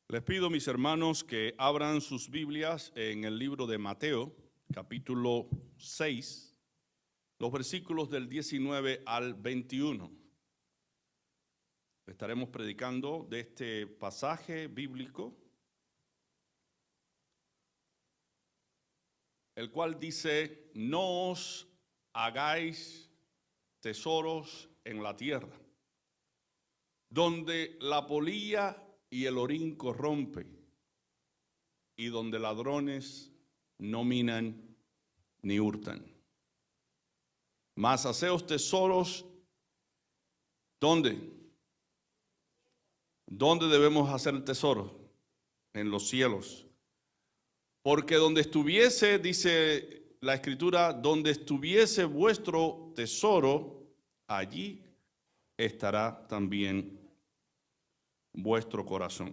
Les pido, mis hermanos, que abran sus Biblias en el libro de Mateo, capítulo 6, los versículos del 19 al 21. Estaremos predicando de este pasaje bíblico, el cual dice: no os hagáis tesoros en la tierra, donde la polilla y el orín corrompe, y donde ladrones no minan ni hurtan. Mas haceos tesoros, ¿dónde? ¿Dónde debemos hacer tesoros? En los cielos. Porque donde estuviese, dice la Escritura, donde estuviese vuestro tesoro, allí estará también vuestro corazón.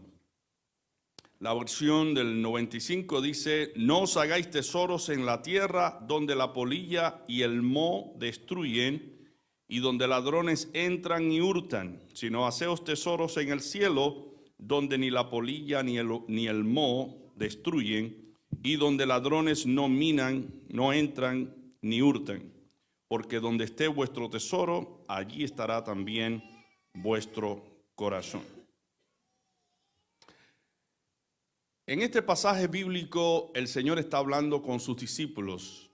La versión del 95 dice: no os hagáis tesoros en la tierra, donde la polilla y el moho destruyen, y donde ladrones entran y hurtan, sino haceos tesoros en el cielo, donde ni la polilla ni el moho destruyen, y donde ladrones no minan, no entran ni hurtan. Porque donde esté vuestro tesoro, allí estará también vuestro corazón. En este pasaje bíblico, el Señor está hablando con sus discípulos.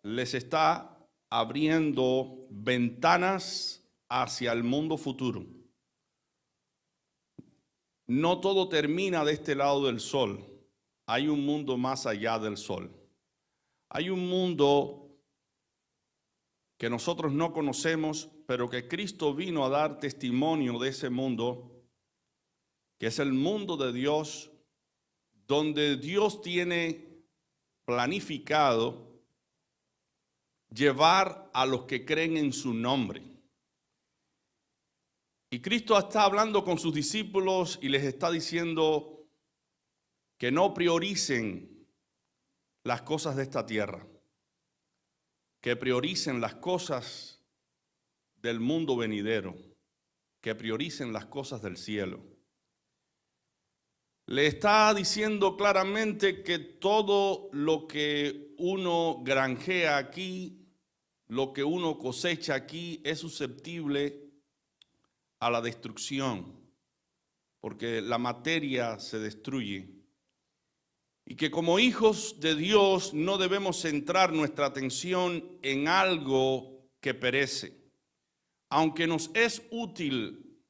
Les está abriendo ventanas hacia el mundo futuro. No todo termina de este lado del sol. Hay un mundo más allá del sol. Hay un mundo que nosotros no conocemos, pero que Cristo vino a dar testimonio de ese mundo, que es el mundo de Dios, donde Dios tiene planificado llevar a los que creen en su nombre. Y Cristo está hablando con sus discípulos y les está diciendo que no prioricen las cosas de esta tierra, que prioricen las cosas del mundo venidero, que prioricen las cosas del cielo. Le está diciendo claramente que todo lo que uno granjea aquí, lo que uno cosecha aquí, es susceptible a la destrucción, porque la materia se destruye. Y que como hijos de Dios no debemos centrar nuestra atención en algo que perece. Aunque nos es útil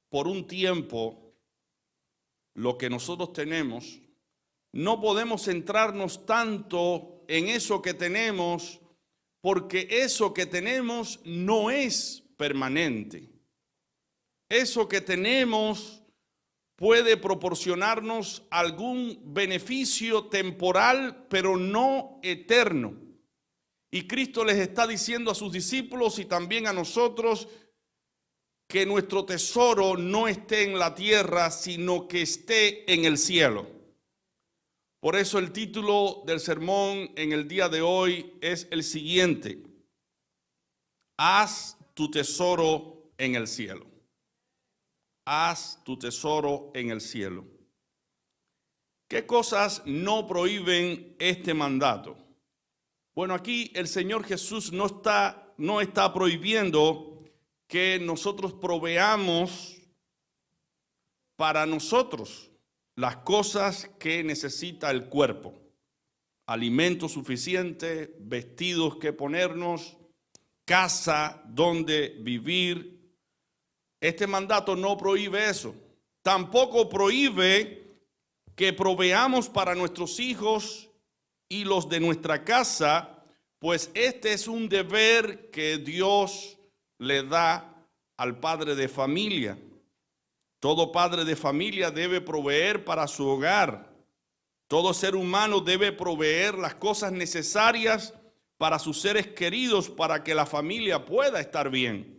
por un tiempo lo que nosotros tenemos, no podemos centrarnos tanto en eso que tenemos, porque eso que tenemos no es permanente. Eso que tenemos puede proporcionarnos algún beneficio temporal, pero no eterno. Y Cristo les está diciendo a sus discípulos y también a nosotros que nuestro tesoro no esté en la tierra, sino que esté en el cielo. Por eso el título del sermón en el día de hoy es el siguiente: haz tu tesoro en el cielo. Haz tu tesoro en el cielo. ¿Qué cosas no prohíben este mandato? Bueno, aquí el Señor Jesús no está prohibiendo que nosotros proveamos para nosotros las cosas que necesita el cuerpo. Alimento suficiente, vestidos que ponernos, casa donde vivir. Este mandato no prohíbe eso. Tampoco prohíbe que proveamos para nuestros hijos y los de nuestra casa, pues este es un deber que Dios le da al padre de familia. Todo padre de familia debe proveer para su hogar. Todo ser humano debe proveer las cosas necesarias para sus seres queridos, para que la familia pueda estar bien.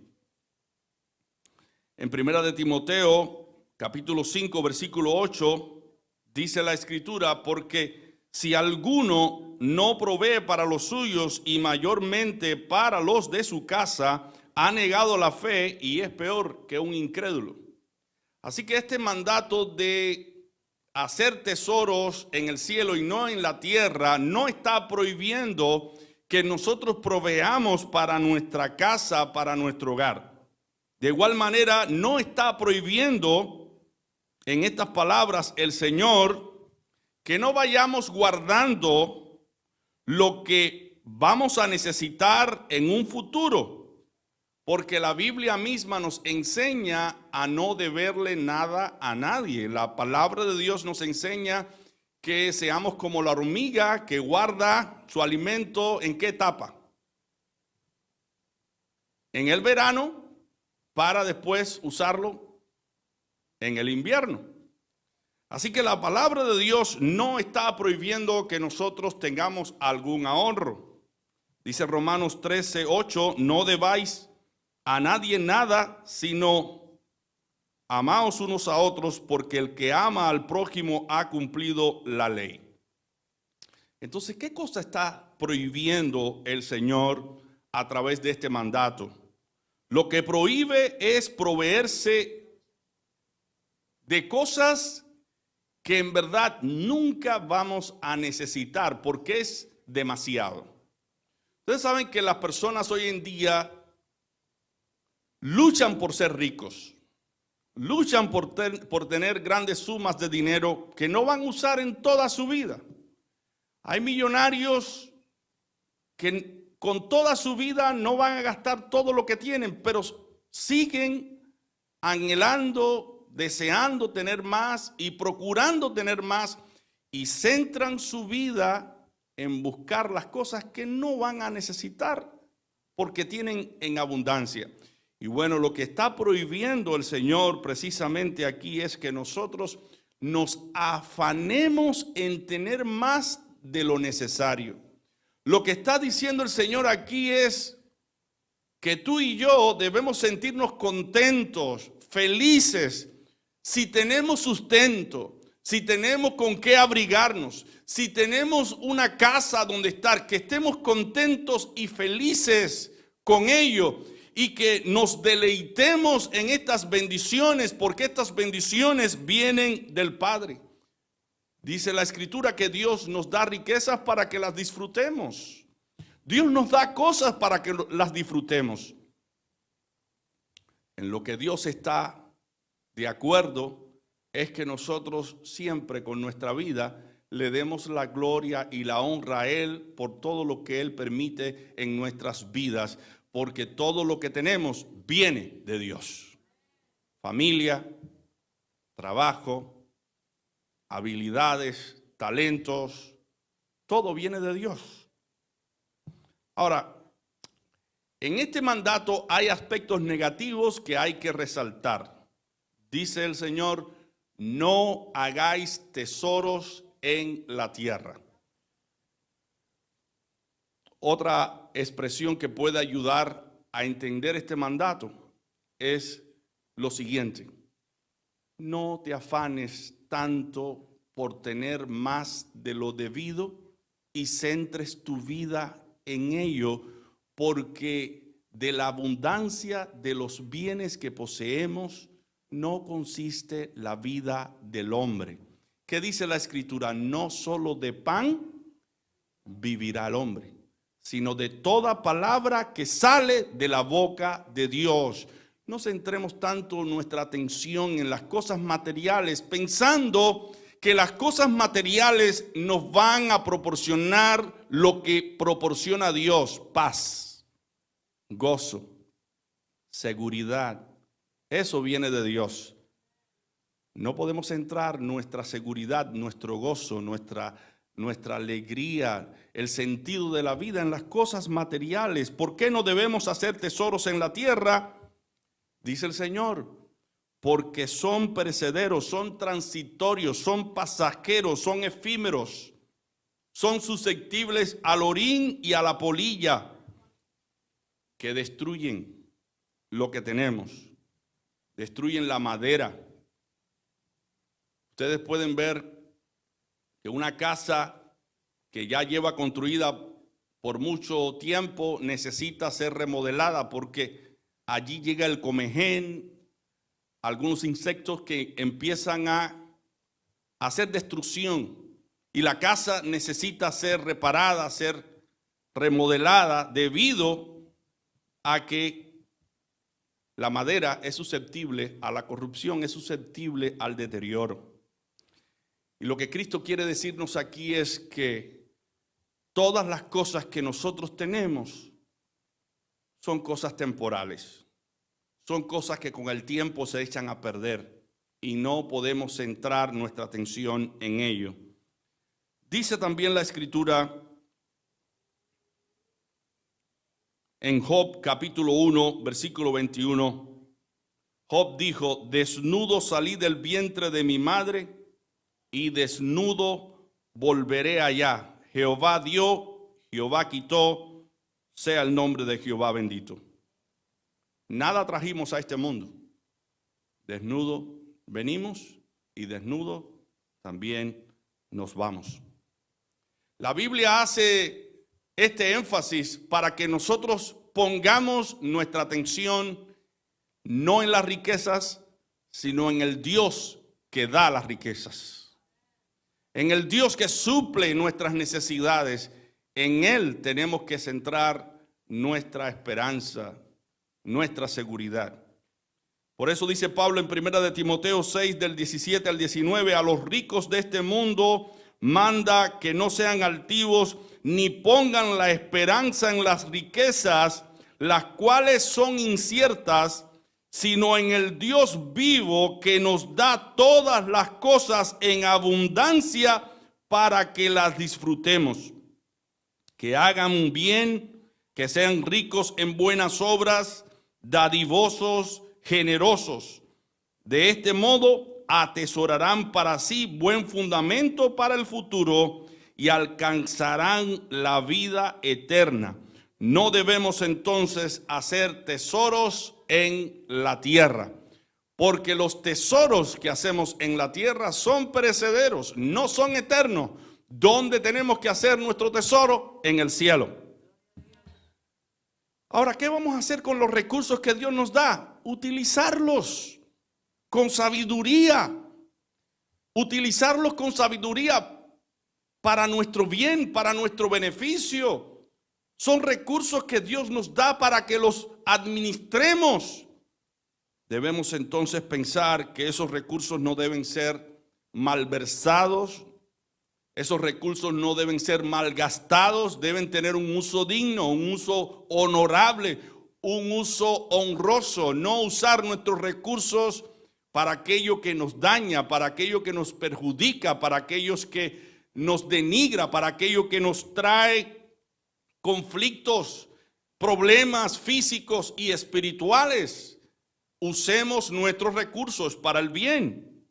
En 1 de Timoteo, capítulo 5, versículo 8, dice la Escritura: porque si alguno no provee para los suyos y mayormente para los de su casa, ha negado la fe y es peor que un incrédulo. Así que este mandato de hacer tesoros en el cielo y no en la tierra no está prohibiendo que nosotros proveamos para nuestra casa, para nuestro hogar. De igual manera, no está prohibiendo en estas palabras el Señor que no vayamos guardando lo que vamos a necesitar en un futuro, porque la Biblia misma nos enseña a no deberle nada a nadie. La palabra de Dios nos enseña que seamos como la hormiga que guarda su alimento. ¿En qué etapa? En el verano, para después usarlo en el invierno. Así que la palabra de Dios no está prohibiendo que nosotros tengamos algún ahorro. Dice Romanos 13:8, no debáis a nadie nada, sino amaos unos a otros, porque el que ama al prójimo ha cumplido la ley. Entonces, ¿qué cosa está prohibiendo el Señor a través de este mandato? Lo que prohíbe es proveerse de cosas que en verdad nunca vamos a necesitar porque es demasiado. Ustedes saben que las personas hoy en día luchan por ser ricos, luchan por tener grandes sumas de dinero que no van a usar en toda su vida. Hay millonarios que con toda su vida no van a gastar todo lo que tienen, pero siguen anhelando, deseando tener más y procurando tener más, y centran su vida en buscar las cosas que no van a necesitar porque tienen en abundancia. Y bueno, lo que está prohibiendo el Señor precisamente aquí es que nosotros nos afanemos en tener más de lo necesario. Lo que está diciendo el Señor aquí es que tú y yo debemos sentirnos contentos, felices, si tenemos sustento, si tenemos con qué abrigarnos, si tenemos una casa donde estar, que estemos contentos y felices con ello y que nos deleitemos en estas bendiciones, porque estas bendiciones vienen del Padre. Dice la Escritura que Dios nos da riquezas para que las disfrutemos. Dios nos da cosas para que las disfrutemos. En lo que Dios está de acuerdo es que nosotros siempre con nuestra vida le demos la gloria y la honra a Él por todo lo que Él permite en nuestras vidas, porque todo lo que tenemos viene de Dios. Familia, trabajo, habilidades, talentos, todo viene de Dios. Ahora, en este mandato hay aspectos negativos que hay que resaltar. Dice el Señor, no hagáis tesoros en la tierra. Otra expresión que puede ayudar a entender este mandato es lo siguiente: no te afanes tanto por tener más de lo debido y centres tu vida en ello, porque de la abundancia de los bienes que poseemos no consiste la vida del hombre. ¿Qué dice la Escritura? No solo de pan vivirá el hombre, sino de toda palabra que sale de la boca de Dios. No centremos tanto nuestra atención en las cosas materiales, pensando que las cosas materiales nos van a proporcionar lo que proporciona Dios: paz, gozo, seguridad. Eso viene de Dios. No podemos centrar nuestra seguridad, nuestro gozo, nuestra alegría, el sentido de la vida en las cosas materiales. ¿Por qué no debemos hacer tesoros en la tierra? Dice el Señor, porque son perecederos, son transitorios, son pasajeros, son efímeros, son susceptibles al orín y a la polilla, que destruyen lo que tenemos, destruyen la madera. Ustedes pueden ver que una casa que ya lleva construida por mucho tiempo necesita ser remodelada porque allí llega el comején, algunos insectos que empiezan a hacer destrucción y la casa necesita ser reparada, ser remodelada debido a que la madera es susceptible a la corrupción, es susceptible al deterioro. Y lo que Cristo quiere decirnos aquí es que todas las cosas que nosotros tenemos son cosas temporales, son cosas que con el tiempo se echan a perder y no podemos centrar nuestra atención en ello. Dice también la Escritura en Job capítulo 1, versículo 21, Job dijo: desnudo salí del vientre de mi madre y desnudo volveré allá. Jehová dio, Jehová quitó, sea el nombre de Jehová bendito. Nada trajimos a este mundo. Desnudo venimos y desnudo también nos vamos. La Biblia hace este énfasis para que nosotros pongamos nuestra atención no en las riquezas, sino en el Dios que da las riquezas. En el Dios que suple nuestras necesidades. En Él tenemos que centrar nuestra esperanza, nuestra seguridad. Por eso dice Pablo en 1 de Timoteo 6, del 17 al 19, a los ricos de este mundo manda que no sean altivos, ni pongan la esperanza en las riquezas, las cuales son inciertas, sino en el Dios vivo que nos da todas las cosas en abundancia para que las disfrutemos. Que hagan bien, que sean ricos en buenas obras, dadivosos, generosos. De este modo atesorarán para sí buen fundamento para el futuro y alcanzarán la vida eterna. No debemos entonces hacer tesoros en la tierra, porque los tesoros que hacemos en la tierra son perecederos, no son eternos. ¿Dónde tenemos que hacer nuestro tesoro? En el cielo. Ahora, ¿qué vamos a hacer con los recursos que Dios nos da? Utilizarlos con sabiduría. Utilizarlos con sabiduría para nuestro bien, para nuestro beneficio. Son recursos que Dios nos da para que los administremos. Debemos entonces pensar que esos recursos no deben ser malversados. Esos recursos no deben ser malgastados, deben tener un uso digno, un uso honorable, un uso honroso. No usar nuestros recursos para aquello que nos daña, para aquello que nos perjudica, para aquellos que nos denigra, para aquello que nos trae conflictos, problemas físicos y espirituales. Usemos nuestros recursos para el bien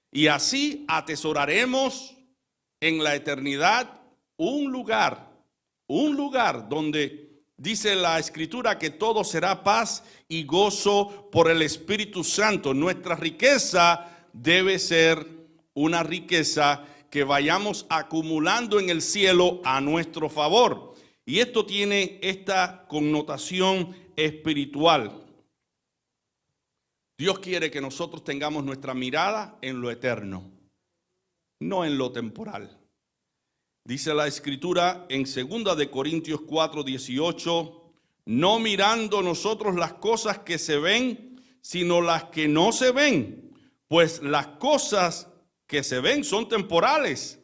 y así atesoraremos en la eternidad un lugar donde dice la Escritura que todo será paz y gozo por el Espíritu Santo. Nuestra riqueza debe ser una riqueza que vayamos acumulando en el cielo a nuestro favor. Y esto tiene esta connotación espiritual. Dios quiere que nosotros tengamos nuestra mirada en lo eterno, no en lo temporal. Dice la Escritura en 2 de Corintios 4, 18, no mirando nosotros las cosas que se ven, sino las que no se ven, pues las cosas que se ven son temporales,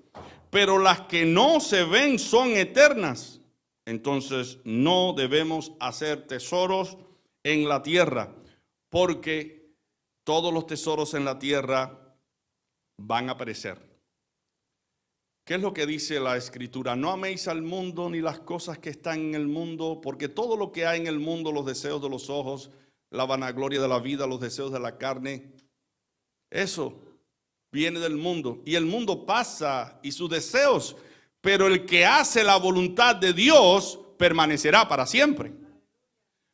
pero las que no se ven son eternas. Entonces no debemos hacer tesoros en la tierra, porque todos los tesoros en la tierra van a perecer. ¿Qué es lo que dice la Escritura? No améis al mundo ni las cosas que están en el mundo, porque todo lo que hay en el mundo, los deseos de los ojos, la vanagloria de la vida, los deseos de la carne, eso viene del mundo. Y el mundo pasa y sus deseos, pero el que hace la voluntad de Dios permanecerá para siempre.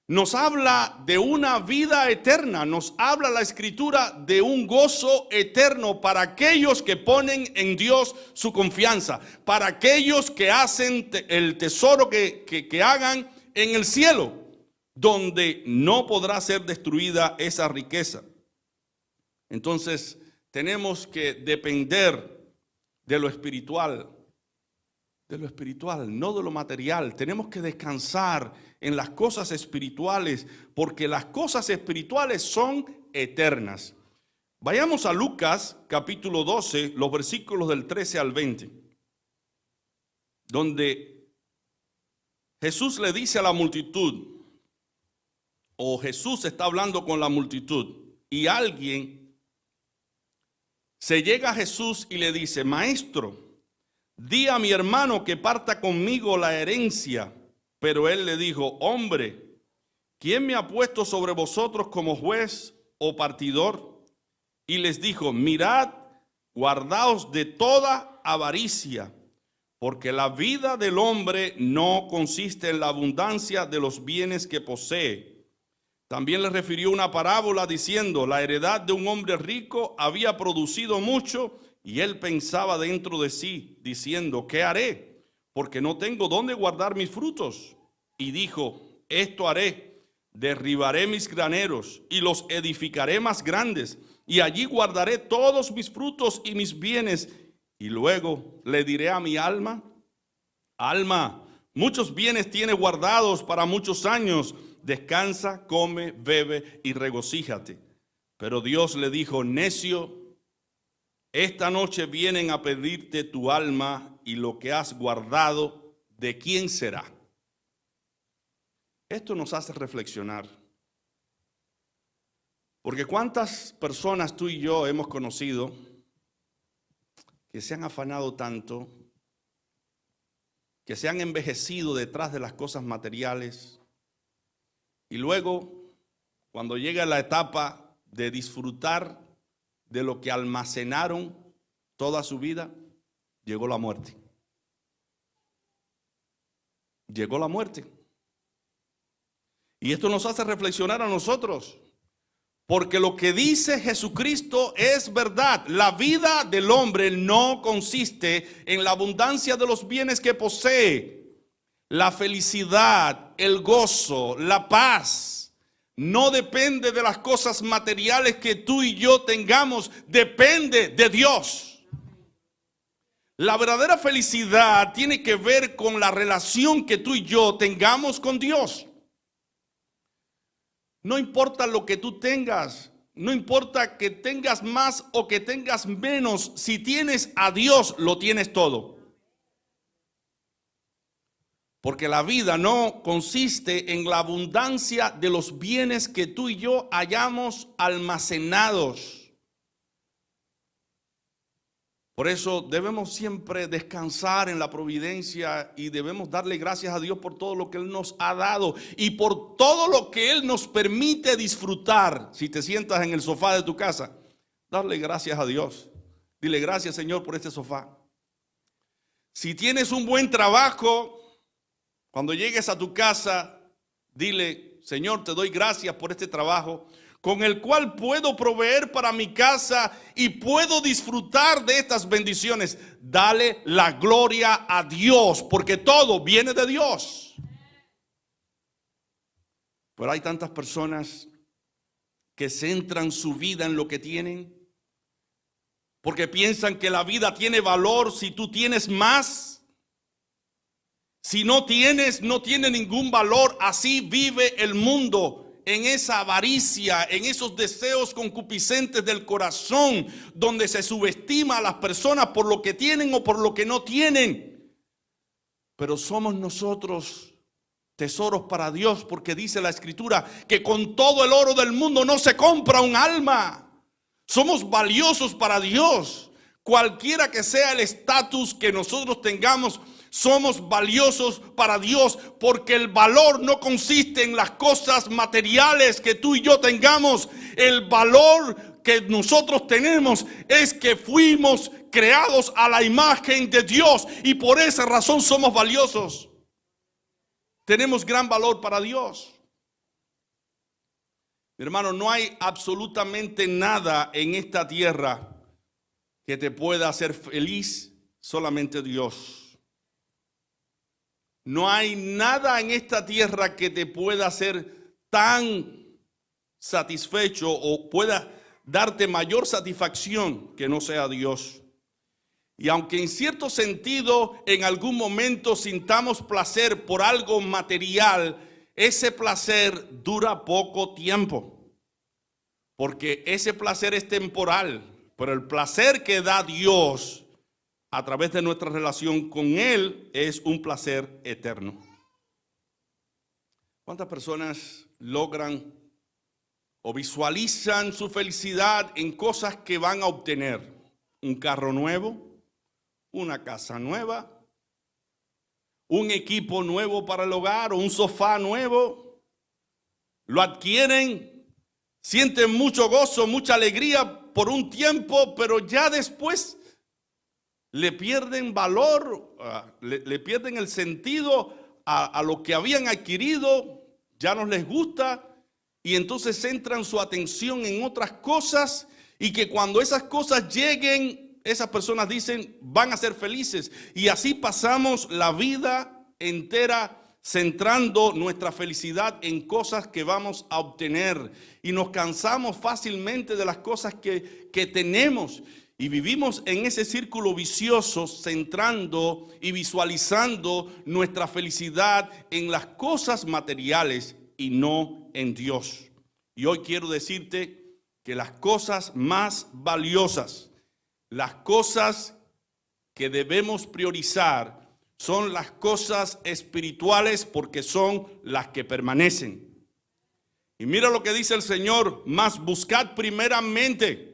Nos habla de una vida eterna, nos habla la Escritura de un gozo eterno para aquellos que ponen en Dios su confianza, para aquellos que hacen el tesoro que hagan en el cielo, donde no podrá ser destruida esa riqueza. Entonces, tenemos que depender de lo espiritual, no de lo material. Tenemos que descansar en las cosas espirituales, porque las cosas espirituales son eternas. Vayamos a Lucas capítulo 12, los versículos del 13 al 20, donde Jesús le dice a la multitud, o Jesús está hablando con la multitud, y alguien se llega a Jesús y le dice: Maestro, di a mi hermano que parta conmigo la herencia. Pero él le dijo: Hombre, ¿quién me ha puesto sobre vosotros como juez o partidor? Y les dijo: Mirad, guardaos de toda avaricia, porque la vida del hombre no consiste en la abundancia de los bienes que posee. También le refirió una parábola diciendo: la heredad de un hombre rico había producido mucho, y él pensaba dentro de sí, diciendo: ¿qué haré? Porque no tengo dónde guardar mis frutos. Y dijo: esto haré, derribaré mis graneros y los edificaré más grandes, y allí guardaré todos mis frutos y mis bienes. Y luego le diré a mi alma: alma, muchos bienes tienes guardados para muchos años. Descansa, come, bebe y regocíjate. Pero Dios le dijo: necio, esta noche vienen a pedirte tu alma, y lo que has guardado, ¿de quién será? Esto nos hace reflexionar. Porque cuántas personas tú y yo hemos conocido que se han afanado tanto, que se han envejecido detrás de las cosas materiales, y luego, cuando llega la etapa de disfrutar de lo que almacenaron toda su vida, llegó la muerte. Llegó la muerte. Y esto nos hace reflexionar a nosotros, porque lo que dice Jesucristo es verdad. La vida del hombre no consiste en la abundancia de los bienes que posee. La felicidad, el gozo, la paz, no depende de las cosas materiales que tú y yo tengamos, depende de Dios. La verdadera felicidad tiene que ver con la relación que tú y yo tengamos con Dios. No importa lo que tú tengas, no importa que tengas más o que tengas menos, si tienes a Dios, lo tienes todo. Porque la vida no consiste en la abundancia de los bienes que tú y yo hayamos almacenados. Por eso debemos siempre descansar en la providencia y debemos darle gracias a Dios por todo lo que Él nos ha dado y por todo lo que Él nos permite disfrutar. Si te sientas en el sofá de tu casa, darle gracias a Dios. Dile: gracias, Señor, por este sofá. Si tienes un buen trabajo, cuando llegues a tu casa, dile: Señor, te doy gracias por este trabajo con el cual puedo proveer para mi casa y puedo disfrutar de estas bendiciones. Dale la gloria a Dios, porque todo viene de Dios. Pero hay tantas personas que centran su vida en lo que tienen, porque piensan que la vida tiene valor si tú tienes más. Si no tienes, no tiene ningún valor. Así vive el mundo, en esa avaricia, en esos deseos concupiscentes del corazón, donde se subestima a las personas por lo que tienen o por lo que no tienen. Pero somos nosotros tesoros para Dios, porque dice la Escritura que con todo el oro del mundo no se compra un alma. Somos valiosos para Dios. Cualquiera que sea el estatus que nosotros tengamos, somos valiosos para Dios, porque el valor no consiste en las cosas materiales que tú y yo tengamos. El valor que nosotros tenemos es que fuimos creados a la imagen de Dios y por esa razón somos valiosos. Tenemos gran valor para Dios. Mi hermano, no hay absolutamente nada en esta tierra que te pueda hacer feliz, solamente Dios. No hay nada en esta tierra que te pueda hacer tan satisfecho o pueda darte mayor satisfacción que no sea Dios. Y aunque en cierto sentido en algún momento sintamos placer por algo material, ese placer dura poco tiempo, porque ese placer es temporal, pero el placer que da Dios a través de nuestra relación con Él es un placer eterno. ¿Cuántas personas logran o visualizan su felicidad en cosas que van a obtener? Un carro nuevo, una casa nueva, un equipo nuevo para el hogar o un sofá nuevo. Lo adquieren, sienten mucho gozo, mucha alegría por un tiempo, pero ya después le pierden valor, le pierden el sentido a lo que habían adquirido, ya no les gusta y entonces centran su atención en otras cosas y que cuando esas cosas lleguen, esas personas dicen van a ser felices. Y así pasamos la vida entera centrando nuestra felicidad en cosas que vamos a obtener. Y nos cansamos fácilmente de las cosas que tenemos. Y vivimos en ese círculo vicioso, centrando y visualizando nuestra felicidad en las cosas materiales y no en Dios. Y hoy quiero decirte que las cosas más valiosas, las cosas que debemos priorizar son las cosas espirituales porque son las que permanecen. Y mira lo que dice el Señor: mas buscad primeramente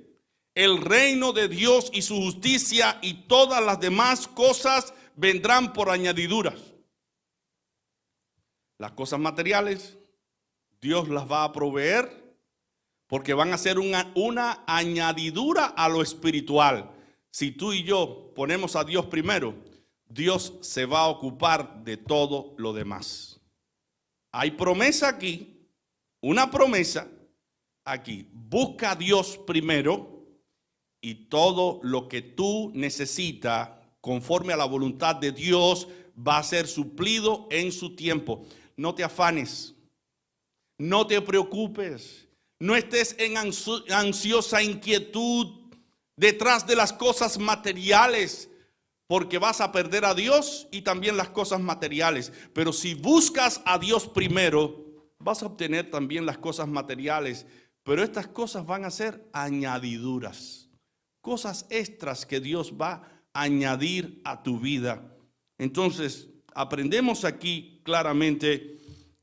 el reino de Dios y su justicia, y todas las demás cosas vendrán por añadiduras. Las cosas materiales Dios las va a proveer porque van a ser una añadidura a lo espiritual. Si tú y yo ponemos a Dios primero, Dios se va a ocupar de todo lo demás. Hay promesa aquí, una promesa aquí. Busca a Dios primero y todo lo que tú necesitas conforme a la voluntad de Dios va a ser suplido en su tiempo. No te afanes, no te preocupes. No estés en ansiosa inquietud detrás de las cosas materiales, porque vas a perder a Dios y también las cosas materiales. Pero si buscas a Dios primero, vas a obtener también las cosas materiales. Pero estas cosas van a ser añadiduras, cosas extras que Dios va a añadir a tu vida. Entonces, aprendemos aquí claramente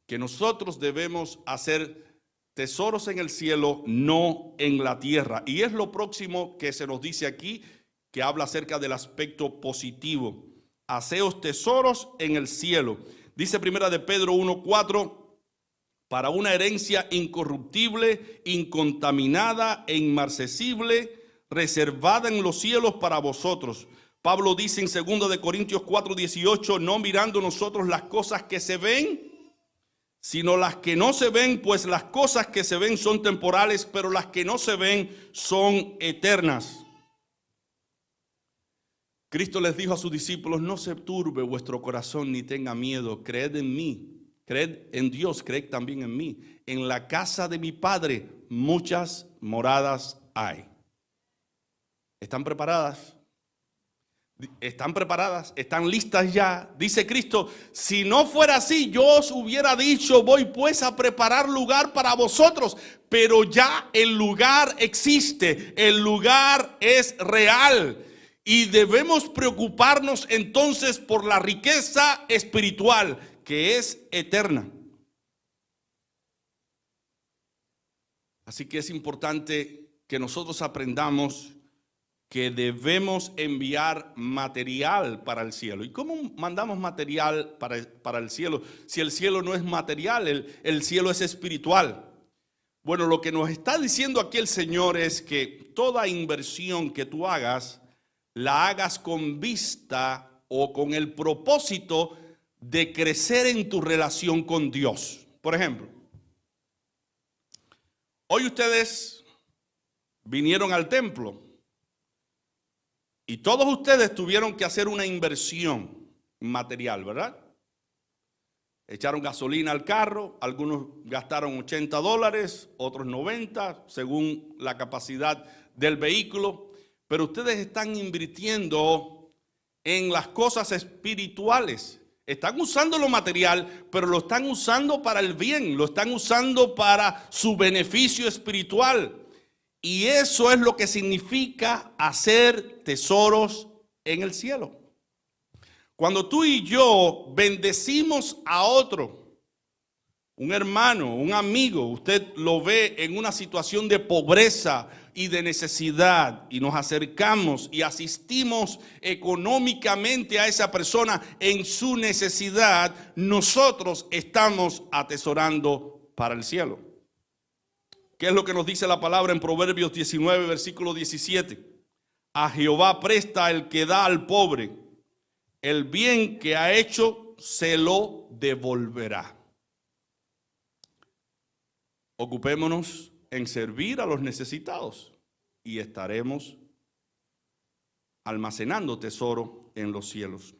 que nosotros debemos hacer tesoros en el cielo, no en la tierra. Y es lo próximo que se nos dice aquí, que habla acerca del aspecto positivo. Haceos tesoros en el cielo. Dice primera de Pedro 1:4, para una herencia incorruptible, incontaminada e inmarcesible, reservada en los cielos para vosotros. Pablo dice en 2 de Corintios 4:18, no mirando nosotros las cosas que se ven, sino las que no se ven, pues las cosas que se ven son temporales, pero las que no se ven son eternas. Cristo les dijo a sus discípulos: no se turbe vuestro corazón ni tenga miedo, creed en mí, creed en Dios, creed también en mí. En la casa de mi Padre muchas moradas hay. ¿Están preparadas? ¿Están preparadas? ¿Están listas ya? Dice Cristo: si no fuera así, yo os hubiera dicho, voy pues a preparar lugar para vosotros. Pero ya el lugar existe, el lugar es real. Y debemos preocuparnos entonces por la riqueza espiritual, que es eterna. Así que es importante que nosotros aprendamos que debemos enviar material para el cielo. ¿Y cómo mandamos material para el cielo? Si el cielo no es material, el cielo es espiritual. Bueno, lo que nos está diciendo aquí el Señor es que toda inversión que tú hagas, la hagas con vista o con el propósito de crecer en tu relación con Dios. Por ejemplo, hoy ustedes vinieron al templo. Y todos ustedes tuvieron que hacer una inversión material, ¿verdad? Echaron gasolina al carro, algunos gastaron $80, otros 90, según la capacidad del vehículo. Pero ustedes están invirtiendo en las cosas espirituales. Están usando lo material, pero lo están usando para el bien, lo están usando para su beneficio espiritual. Y eso es lo que significa hacer tesoros en el cielo. Cuando tú y yo bendecimos a otro, un hermano, un amigo, usted lo ve en una situación de pobreza y de necesidad, y nos acercamos y asistimos económicamente a esa persona en su necesidad, nosotros estamos atesorando para el cielo. ¿Qué es lo que nos dice la palabra en Proverbios 19, versículo 17? A Jehová presta el que da al pobre, el bien que ha hecho se lo devolverá. Ocupémonos en servir a los necesitados y estaremos almacenando tesoro en los cielos.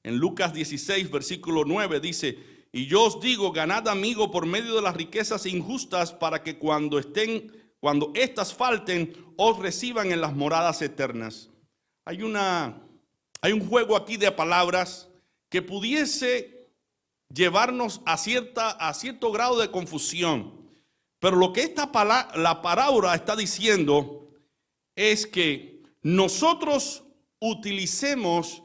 En Lucas 16, versículo 9 dice: y yo os digo, ganad amigo por medio de las riquezas injustas, para que cuando éstas falten, os reciban en las moradas eternas. Hay un juego aquí de palabras que pudiese llevarnos a cierto grado de confusión. Pero lo que la parábola está diciendo es que nosotros utilicemos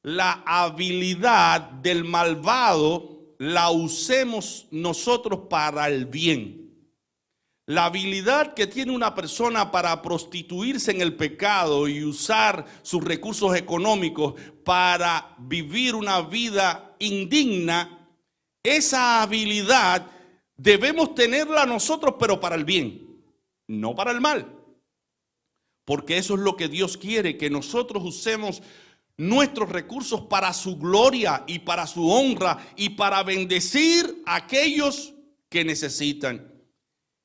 la habilidad del malvado, la usemos nosotros para el bien. La habilidad que tiene una persona para prostituirse en el pecado y usar sus recursos económicos para vivir una vida indigna, esa habilidad debemos tenerla nosotros, pero para el bien, no para el mal. Porque eso es lo que Dios quiere, que nosotros usemos nuestros recursos para su gloria y para su honra y para bendecir a aquellos que necesitan.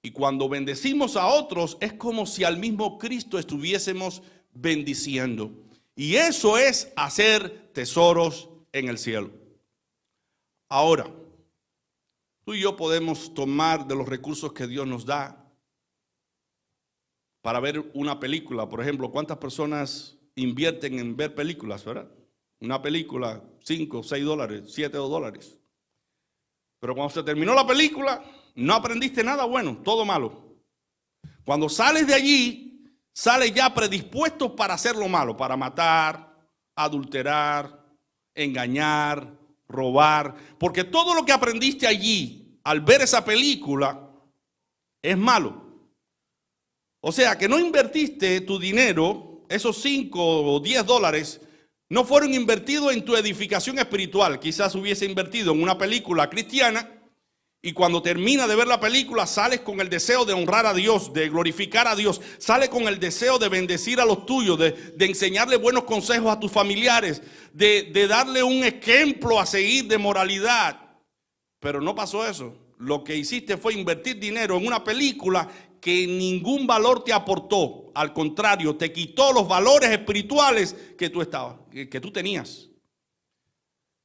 Y cuando bendecimos a otros, es como si al mismo Cristo estuviésemos bendiciendo. Y eso es hacer tesoros en el cielo. Ahora, tú y yo podemos tomar de los recursos que Dios nos da para ver una película. Por ejemplo, ¿cuántas personas invierten en ver películas, verdad? Una película, $5, $6, $7. Pero cuando se terminó la película, no aprendiste nada bueno, todo malo. Cuando sales de allí, sales ya predispuesto para hacer lo malo, para matar, adulterar, engañar, robar. Porque todo lo que aprendiste allí, al ver esa película, es malo. O sea, que no invertiste tu dinero, esos $5 o $10, no fueron invertidos en tu edificación espiritual. Quizás hubiese invertido en una película cristiana y cuando termina de ver la película sales con el deseo de honrar a Dios, de glorificar a Dios. Sales con el deseo de bendecir a los tuyos, de enseñarle buenos consejos a tus familiares, de darle un ejemplo a seguir de moralidad. Pero no pasó eso. Lo que hiciste fue invertir dinero en una película que ningún valor te aportó. Al contrario, te quitó los valores espirituales que tú tenías.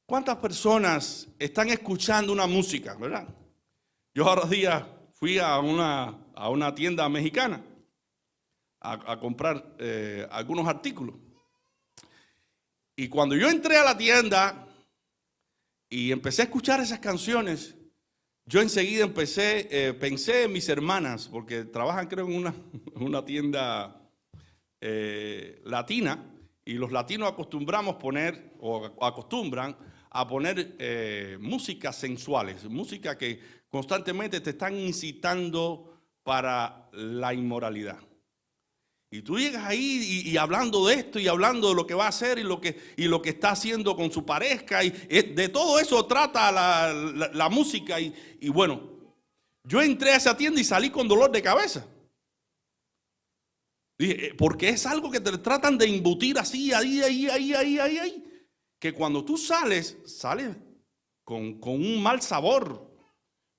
¿Cuántas personas están escuchando una música, verdad? Yo ahora días fui a una tienda mexicana a comprar algunos artículos. Y cuando yo entré a la tienda y empecé a escuchar esas canciones, yo enseguida pensé en mis hermanas, porque trabajan creo en una tienda latina, y los latinos acostumbran a poner músicas sensuales, música que constantemente te están incitando para la inmoralidad. Y tú llegas ahí y hablando de esto y hablando de lo que va a hacer y lo que está haciendo con su pareja, y de todo eso trata la música. Y bueno, yo entré a esa tienda y salí con dolor de cabeza. Dije, porque es algo que te tratan de embutir así, ahí. Que cuando tú sales con un mal sabor,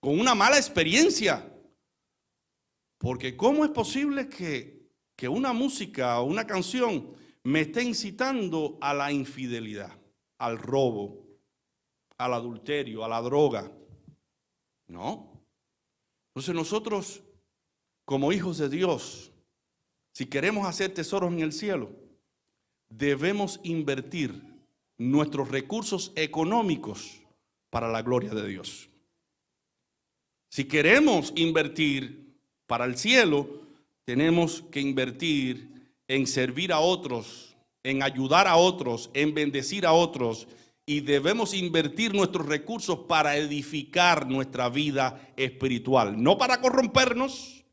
con una mala experiencia. Porque ¿cómo es posible que una música o una canción me esté incitando a la infidelidad, al robo, al adulterio, a la droga. No. Entonces nosotros, como hijos de Dios, si queremos hacer tesoros en el cielo, debemos invertir nuestros recursos económicos para la gloria de Dios. Si queremos invertir para el cielo, tenemos que invertir en servir a otros, en ayudar a otros, en bendecir a otros, y debemos invertir nuestros recursos para edificar nuestra vida espiritual, no para corrompernos.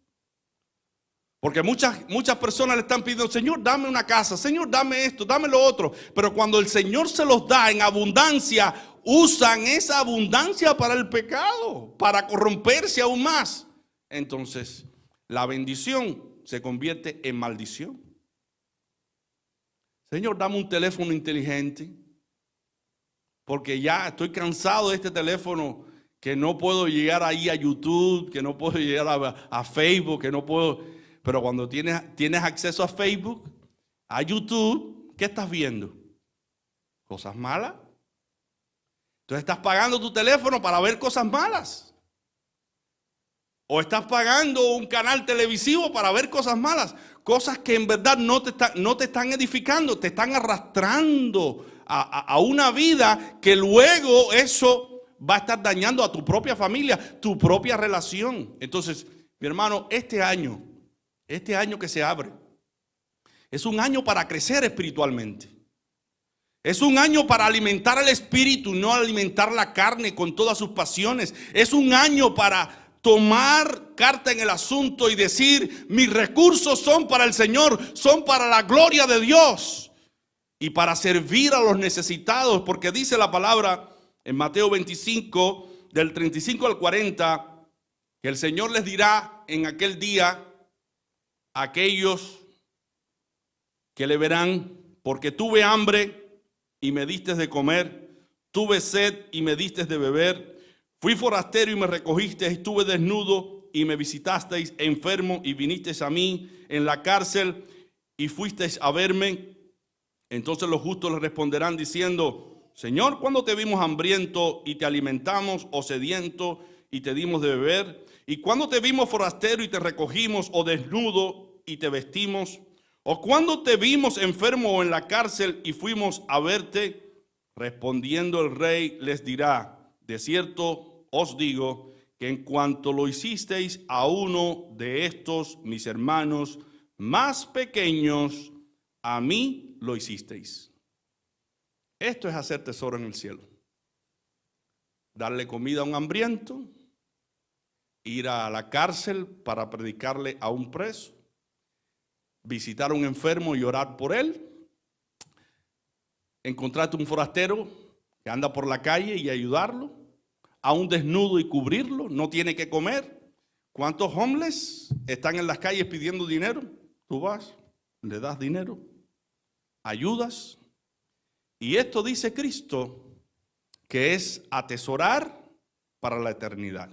Porque muchas personas le están pidiendo, Señor, dame una casa, Señor, dame esto, dame lo otro. Pero cuando el Señor se los da en abundancia, usan esa abundancia para el pecado, para corromperse aún más. Entonces, la bendición se convierte en maldición. Señor, dame un teléfono inteligente, porque ya estoy cansado de este teléfono que no puedo llegar ahí a YouTube, que no puedo llegar a Facebook, que no puedo... Pero cuando tienes acceso a Facebook, a YouTube, ¿qué estás viendo? ¿Cosas malas? Entonces estás pagando tu teléfono para ver cosas malas. O estás pagando un canal televisivo para ver cosas malas. Cosas que en verdad no te están edificando, te están arrastrando a una vida que luego eso va a estar dañando a tu propia familia, tu propia relación. Entonces, mi hermano, este año que se abre, es un año para crecer espiritualmente. Es un año para alimentar el espíritu, no alimentar la carne con todas sus pasiones. Es un año para tomar carta en el asunto y decir, mis recursos son para el Señor, son para la gloria de Dios y para servir a los necesitados, porque dice la palabra en Mateo 25, del 35 al 40, que el Señor les dirá en aquel día, aquellos que le verán, porque tuve hambre y me diste de comer, tuve sed y me diste de beber, fui forastero y me recogisteis, estuve desnudo y me visitasteis, enfermo y vinisteis a mí, en la cárcel y fuisteis a verme. Entonces los justos le responderán diciendo, Señor, ¿cuándo te vimos hambriento y te alimentamos, o sediento y te dimos de beber? ¿Y cuándo te vimos forastero y te recogimos, o desnudo y te vestimos? ¿O cuándo te vimos enfermo o en la cárcel y fuimos a verte? Respondiendo el rey les dirá, de cierto os digo que en cuanto lo hicisteis a uno de estos mis hermanos más pequeños, a mí lo hicisteis. Esto es hacer tesoro en el cielo. Darle comida a un hambriento, ir a la cárcel para predicarle a un preso, visitar a un enfermo y orar por él, encontrarte un forastero que anda por la calle y ayudarlo, a un desnudo y cubrirlo, no tiene que comer. ¿Cuántos homeless están en las calles pidiendo dinero? Tú vas, le das dinero, ayudas. Y esto dice Cristo que es atesorar para la eternidad.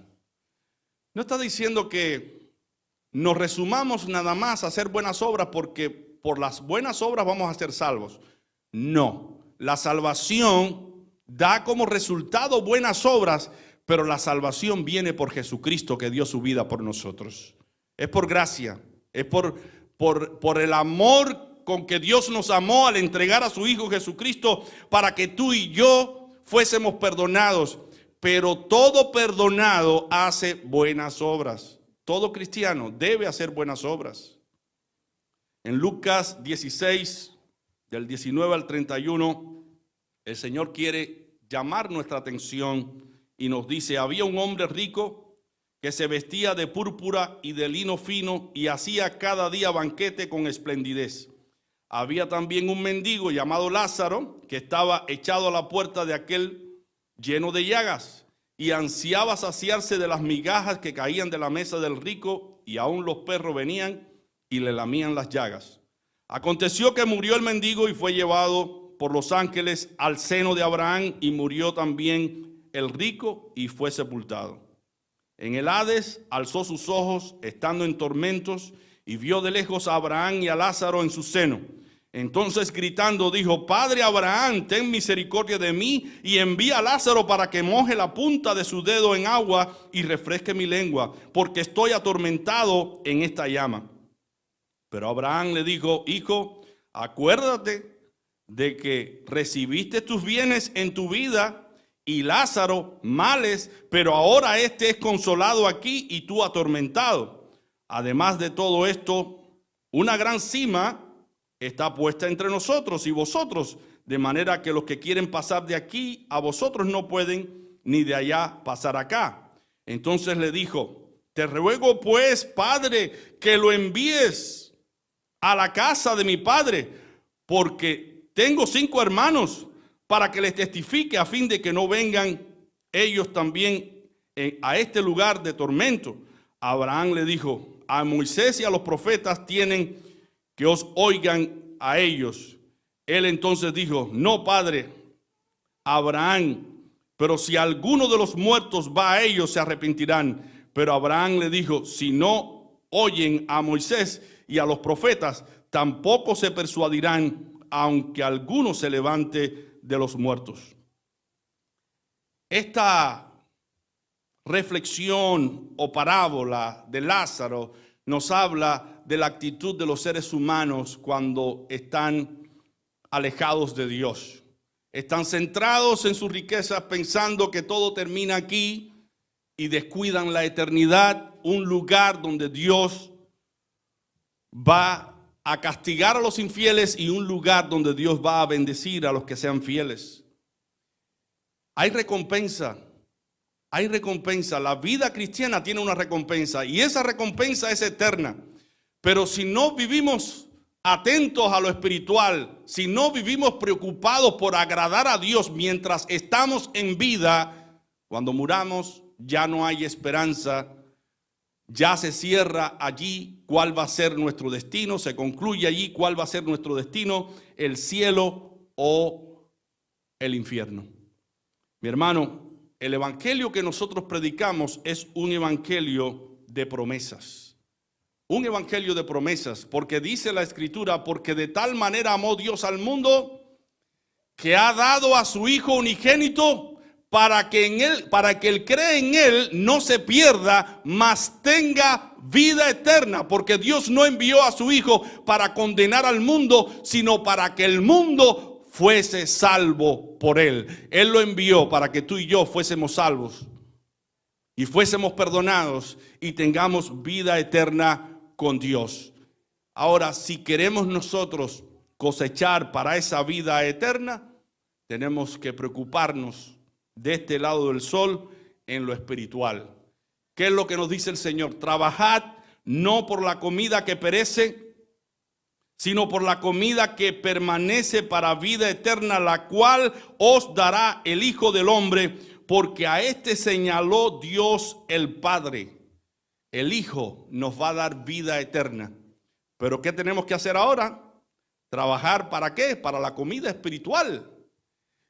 No está diciendo que nos resumamos nada más a hacer buenas obras porque por las buenas obras vamos a ser salvos. No, la salvación da como resultado buenas obras, pero la salvación viene por Jesucristo que dio su vida por nosotros. Es por gracia, es por el amor con que Dios nos amó al entregar a su Hijo Jesucristo para que tú y yo fuésemos perdonados. Pero todo perdonado hace buenas obras. Todo cristiano debe hacer buenas obras. En Lucas 16, del 19 al 31, el Señor quiere llamar nuestra atención y nos dice, había un hombre rico que se vestía de púrpura y de lino fino y hacía cada día banquete con esplendidez. Había también un mendigo llamado Lázaro que estaba echado a la puerta de aquel lleno de llagas y ansiaba saciarse de las migajas que caían de la mesa del rico, y aún los perros venían y le lamían las llagas. Aconteció que murió el mendigo y fue llevado por los ángeles al seno de Abraham, y murió también el rico y fue sepultado. En el Hades alzó sus ojos estando en tormentos y vio de lejos a Abraham y a Lázaro en su seno. Entonces gritando dijo: Padre Abraham, ten misericordia de mí y envía a Lázaro para que moje la punta de su dedo en agua y refresque mi lengua, porque estoy atormentado en esta llama. Pero Abraham le dijo: Hijo, acuérdate de que recibiste tus bienes en tu vida y Lázaro males, pero ahora este es consolado aquí y tú atormentado. Además de todo esto, una gran cima está puesta entre nosotros y vosotros, de manera que los que quieren pasar de aquí a vosotros no pueden, ni de allá pasar acá. Entonces le dijo: Te ruego pues, Padre, que lo envíes a la casa de mi padre, porque tengo 5 hermanos, para que les testifique, a fin de que no vengan ellos también a este lugar de tormento. Abraham le dijo: A Moisés y a los profetas tienen que os oigan a ellos. Él entonces dijo: No, padre Abraham, pero si alguno de los muertos va a ellos, se arrepentirán. Pero Abraham le dijo: Si no oyen a Moisés y a los profetas, tampoco se persuadirán, aunque alguno se levante de los muertos. Esta reflexión o parábola de Lázaro nos habla de la actitud de los seres humanos cuando están alejados de Dios. Están centrados en sus riquezas, pensando que todo termina aquí, y descuidan la eternidad, un lugar donde Dios va a castigar a los infieles y un lugar donde Dios va a bendecir a los que sean fieles. Hay recompensa. Hay recompensa. La vida cristiana tiene una recompensa y esa recompensa es eterna. Pero si no vivimos atentos a lo espiritual, si no vivimos preocupados por agradar a Dios mientras estamos en vida, cuando muramos ya no hay esperanza, ya se cierra allí cuál va a ser nuestro destino, se concluye allí cuál va a ser nuestro destino, el cielo o el infierno. Mi hermano, el evangelio que nosotros predicamos es un evangelio de promesas. Un evangelio de promesas, porque dice la Escritura: porque de tal manera amó Dios al mundo que ha dado a su Hijo unigénito para que el cree en él no se pierda, mas tenga vida eterna. Porque Dios no envió a su Hijo para condenar al mundo, sino para que el mundo fuese salvo por él. Él lo envió para que tú y yo fuésemos salvos y fuésemos perdonados y tengamos vida eterna con Dios. Ahora, si queremos nosotros cosechar para esa vida eterna, tenemos que preocuparnos de este lado del sol en lo espiritual. ¿Qué es lo que nos dice el Señor? Trabajad no por la comida que perece, sino por la comida que permanece para vida eterna, la cual os dará el Hijo del Hombre, porque a este señaló Dios el Padre. El Hijo nos va a dar vida eterna. Pero ¿qué tenemos que hacer ahora? ¿Trabajar para qué? Para la comida espiritual.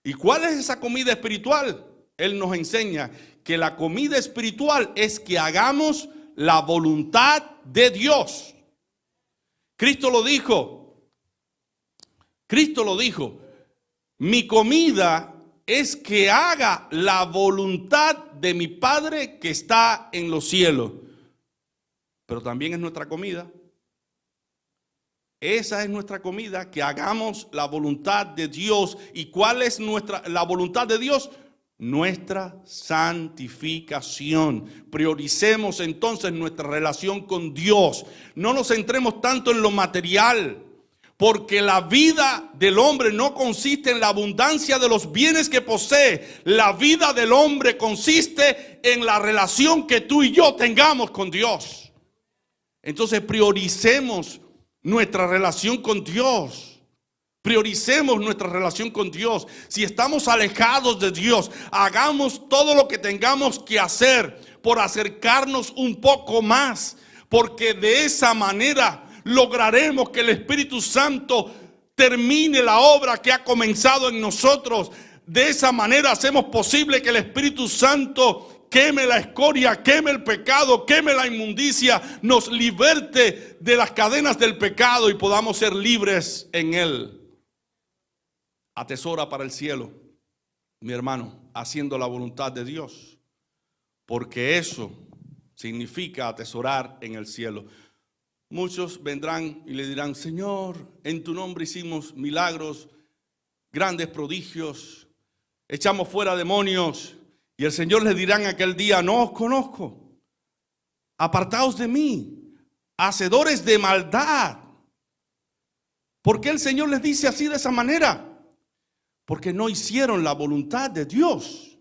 ¿Y cuál es esa comida espiritual? Él nos enseña que la comida espiritual es que hagamos la voluntad de Dios. Cristo lo dijo. Cristo lo dijo. Mi comida es que haga la voluntad de mi Padre que está en los cielos. Pero también es nuestra comida. Esa es nuestra comida, que hagamos la voluntad de Dios. ¿Y cuál es la voluntad de Dios? Nuestra santificación. Prioricemos entonces nuestra relación con Dios. No nos centremos tanto en lo material, porque la vida del hombre no consiste en la abundancia de los bienes que posee. La vida del hombre consiste en la relación que tú y yo tengamos con Dios. Entonces prioricemos nuestra relación con Dios. Prioricemos nuestra relación con Dios. Si estamos alejados de Dios, hagamos todo lo que tengamos que hacer por acercarnos un poco más, porque de esa manera lograremos que el Espíritu Santo termine la obra que ha comenzado en nosotros. De esa manera hacemos posible que el Espíritu Santo queme la escoria, queme el pecado, queme la inmundicia, nos liberte de las cadenas del pecado y podamos ser libres en Él. Atesora para el cielo, mi hermano, haciendo la voluntad de Dios, porque eso significa atesorar en el cielo. Muchos vendrán y le dirán: Señor, en tu nombre hicimos milagros, grandes prodigios, echamos fuera demonios. Y el Señor les dirá en aquel día: no os conozco, apartaos de mí, hacedores de maldad. ¿Por qué el Señor les dice así, de esa manera? Porque no hicieron la voluntad de Dios.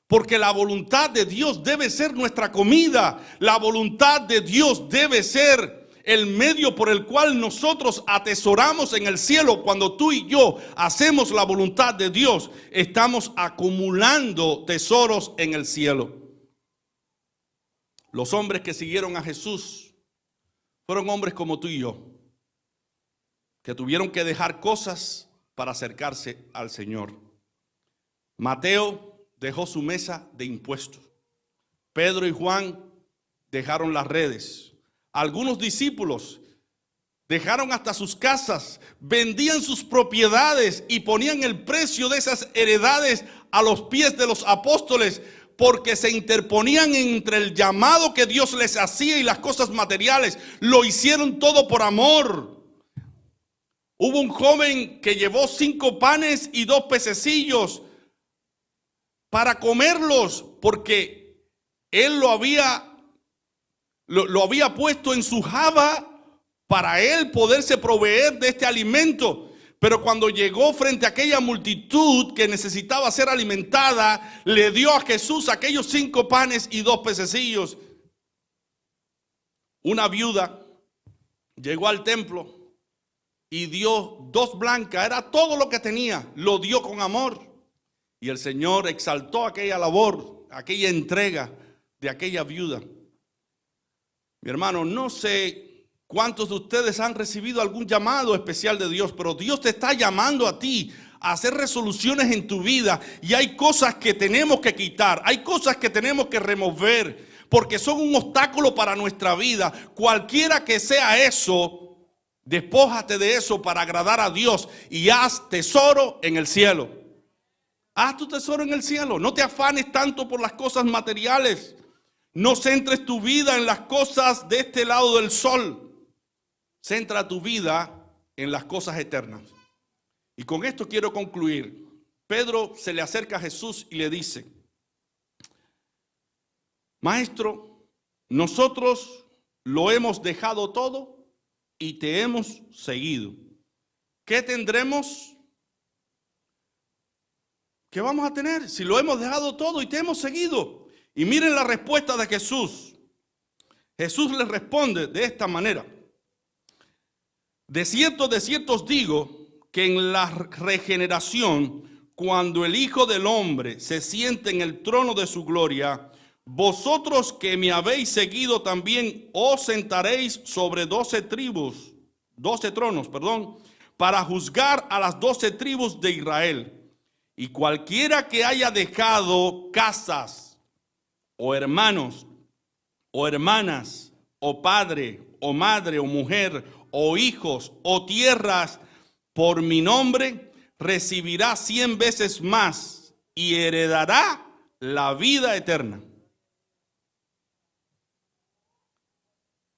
Porque la voluntad de Dios debe ser nuestra comida. La voluntad de Dios debe ser el medio por el cual nosotros atesoramos en el cielo. Cuando tú y yo hacemos la voluntad de Dios, estamos acumulando tesoros en el cielo. Los hombres que siguieron a Jesús fueron hombres como tú y yo, que tuvieron que dejar cosas para acercarse al Señor. Mateo dejó su mesa de impuestos. Pedro y Juan dejaron las redes. Algunos discípulos dejaron hasta sus casas, vendían sus propiedades y ponían el precio de esas heredades a los pies de los apóstoles, porque se interponían entre el llamado que Dios les hacía y las cosas materiales. Lo hicieron todo por amor. Hubo un joven que llevó 5 panes y 2 pececillos para comerlos, porque él lo había puesto en su java para él poderse proveer de este alimento. Pero cuando llegó frente a aquella multitud que necesitaba ser alimentada, le dio a Jesús aquellos 5 panes y 2 pececillos. Una viuda llegó al templo y dio 2 blancas, era todo lo que tenía, lo dio con amor. Y el Señor exaltó aquella labor, aquella entrega de aquella viuda. Mi hermano, no sé cuántos de ustedes han recibido algún llamado especial de Dios, pero Dios te está llamando a ti a hacer resoluciones en tu vida. Y hay cosas que tenemos que quitar, hay cosas que tenemos que remover, porque son un obstáculo para nuestra vida. Cualquiera que sea eso, despójate de eso para agradar a Dios y haz tesoro en el cielo. Haz tu tesoro en el cielo. No te afanes tanto por las cosas materiales. No centres tu vida en las cosas de este lado del sol. Centra tu vida en las cosas eternas. Y con esto quiero concluir. Pedro se le acerca a Jesús y le dice: Maestro, nosotros lo hemos dejado todo y te hemos seguido. ¿Qué tendremos? ¿Qué vamos a tener si lo hemos dejado todo y te hemos seguido? Y miren la respuesta de Jesús. Jesús les responde de esta manera: de cierto os digo que en la regeneración, cuando el Hijo del Hombre se siente en el trono de su gloria, vosotros que me habéis seguido también os sentaréis sobre 12 tronos, para juzgar a las 12 tribus de Israel. Y cualquiera que haya dejado casas, o hermanos, o hermanas, o padre, o madre, o mujer, o hijos, o tierras, por mi nombre, recibirá 100 veces más y heredará la vida eterna.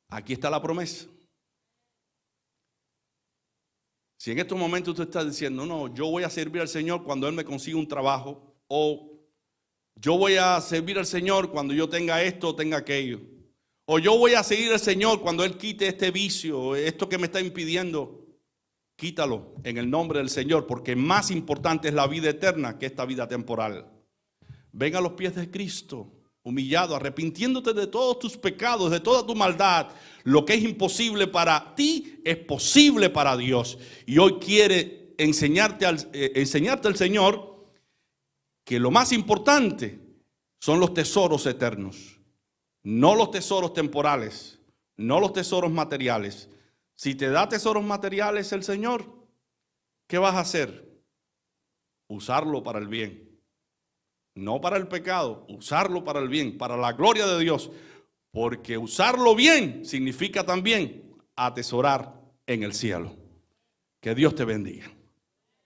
Aquí está la promesa. Si en estos momentos usted está diciendo: no, yo voy a servir al Señor cuando Él me consiga un trabajo, o yo voy a servir al Señor cuando yo tenga esto o tenga aquello, o yo voy a seguir al Señor cuando Él quite este vicio, esto que me está impidiendo, quítalo en el nombre del Señor, porque más importante es la vida eterna que esta vida temporal. Ven a los pies de Cristo, humillado, arrepintiéndote de todos tus pecados, de toda tu maldad. Lo que es imposible para ti es posible para Dios. Y hoy quiere enseñarte al Señor que lo más importante son los tesoros eternos, no los tesoros temporales, no los tesoros materiales. Si te da tesoros materiales el Señor, ¿qué vas a hacer? Usarlo para el bien. no para el pecado, usarlo para el bien, para la gloria de Dios, porque usarlo bien significa también atesorar en el cielo. Que Dios te bendiga.